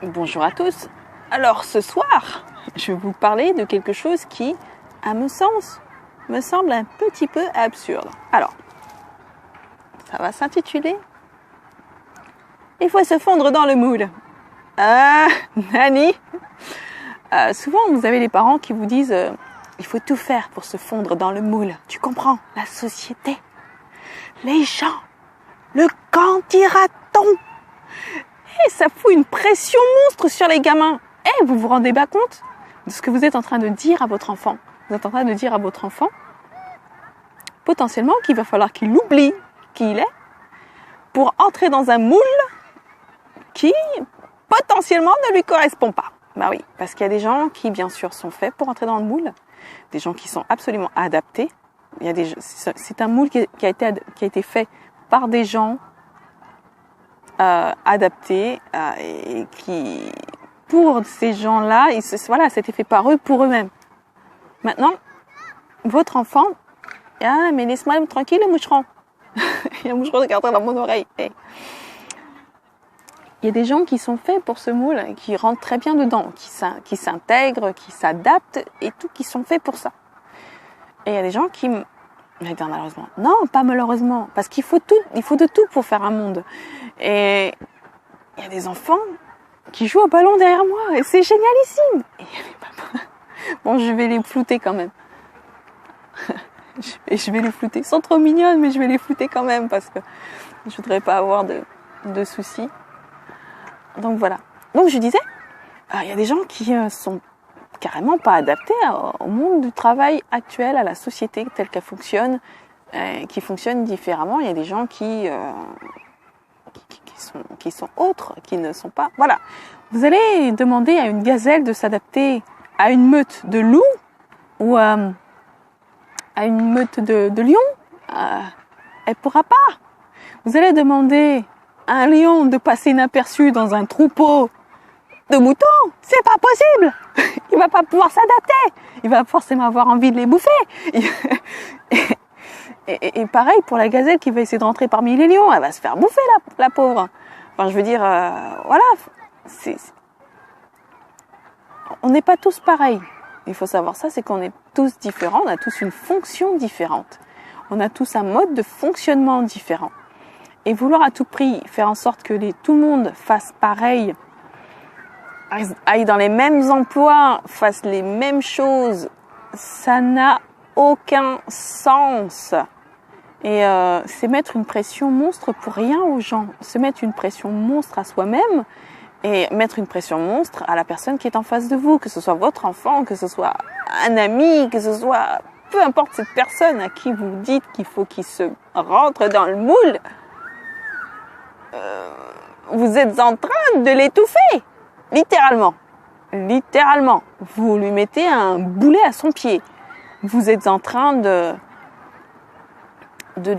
Bonjour à tous. Alors ce soir, je vais vous parler de quelque chose qui, à mon sens, me semble un petit peu absurde. Alors, ça va s'intituler « Il faut se fondre dans le moule ». Nani, souvent vous avez les parents qui vous disent il faut tout faire pour se fondre dans le moule. Tu comprends? La société, les gens, le candidaton. Et ça fout une pression monstre sur les gamins. Et vous vous rendez pas compte de ce que vous êtes en train de dire à votre enfant? Vous êtes en train de dire à votre enfant potentiellement qu'il va falloir qu'il oublie qui il est pour entrer dans un moule qui potentiellement ne lui correspond pas. Bah oui, parce qu'il y a des gens qui bien sûr sont faits pour entrer dans le moule, des gens qui sont absolument adaptés. C'est un moule qui a été fait par des gens adaptés et qui, pour ces gens-là, voilà, c'était fait par eux pour eux-mêmes. Maintenant, votre enfant, mais laisse-moi tranquille, le moucheron. Il y a un moucheron qui est rentré dans mon oreille. Hey. Il y a des gens qui sont faits pour ce moule, qui rentrent très bien dedans, qui s'intègrent, qui s'adaptent et tout, qui sont faits pour ça. Et il y a des gens qui, malheureusement, non, pas malheureusement, parce qu'il faut de tout pour faire un monde. Et il y a des enfants qui jouent au ballon derrière moi et c'est génialissime. Bon, je vais les flouter quand même. je vais les flouter. Ils sont trop mignonnes, mais je vais les flouter quand même parce que je voudrais pas avoir de soucis. Donc voilà. Donc je disais, il y a des gens qui sont carrément pas adaptés au monde du travail actuel, à la société telle qu'elle fonctionne, qui fonctionne différemment. Il y a des gens qui sont autres, qui ne sont pas... Voilà. Vous allez demander à une gazelle de s'adapter à une meute de loups ou à une meute de lions. Elle pourra pas. Vous allez demander à un lion de passer inaperçu dans un troupeau de moutons. C'est pas possible. Il va pas pouvoir s'adapter. Il va forcément avoir envie de les bouffer. Et pareil pour la gazelle qui va essayer de rentrer parmi les lions. Elle va se faire bouffer, la pauvre. Enfin, je veux dire, voilà. On n'est pas tous pareils. Il faut savoir ça, c'est qu'on est tous différents. On a tous une fonction différente. On a tous un mode de fonctionnement différent. Et vouloir à tout prix faire en sorte que tout le monde fasse pareil, aille dans les mêmes emplois, fasse les mêmes choses, ça n'a aucun sens. Et c'est mettre une pression monstre pour rien aux gens. Se mettre une pression monstre à soi-même et mettre une pression monstre à la personne qui est en face de vous, que ce soit votre enfant, que ce soit un ami, que ce soit peu importe cette personne à qui vous dites qu'il faut qu'il se rentre dans le moule. Vous êtes en train de l'étouffer, littéralement. Littéralement. Vous lui mettez un boulet à son pied. Vous êtes en train de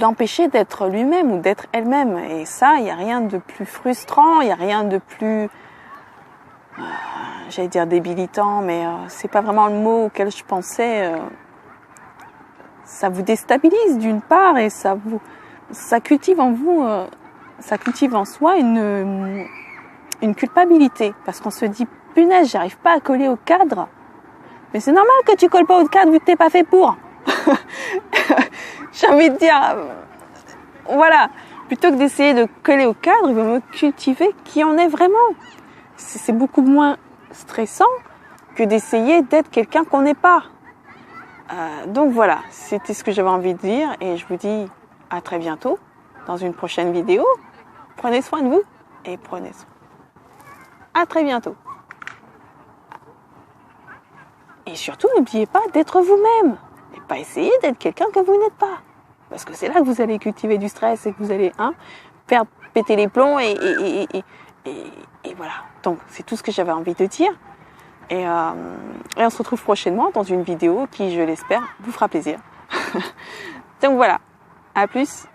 l'empêcher d'être lui-même ou d'être elle-même. Et ça, il n'y a rien de plus frustrant, il n'y a rien de plus, j'allais dire débilitant, mais c'est pas vraiment le mot auquel je pensais. Ça vous déstabilise d'une part et ça cultive en vous... ça cultive en soi une culpabilité. Parce qu'on se dit, punaise, j'arrive pas à coller au cadre. Mais c'est normal que tu colles pas au cadre vu que t'es pas fait pour. J'ai envie de dire, voilà. Plutôt que d'essayer de coller au cadre, il vaut mieux cultiver qui on est vraiment. C'est beaucoup moins stressant que d'essayer d'être quelqu'un qu'on n'est pas. Donc voilà, c'était ce que j'avais envie de dire. Et je vous dis à très bientôt dans une prochaine vidéo. Prenez soin de vous et prenez soin. À très bientôt. Et surtout, n'oubliez pas d'être vous-même. Et pas essayer d'être quelqu'un que vous n'êtes pas. Parce que c'est là que vous allez cultiver du stress et que vous allez faire péter les plombs et voilà. Donc, c'est tout ce que j'avais envie de dire. Et on se retrouve prochainement dans une vidéo qui, je l'espère, vous fera plaisir. Donc voilà. À plus.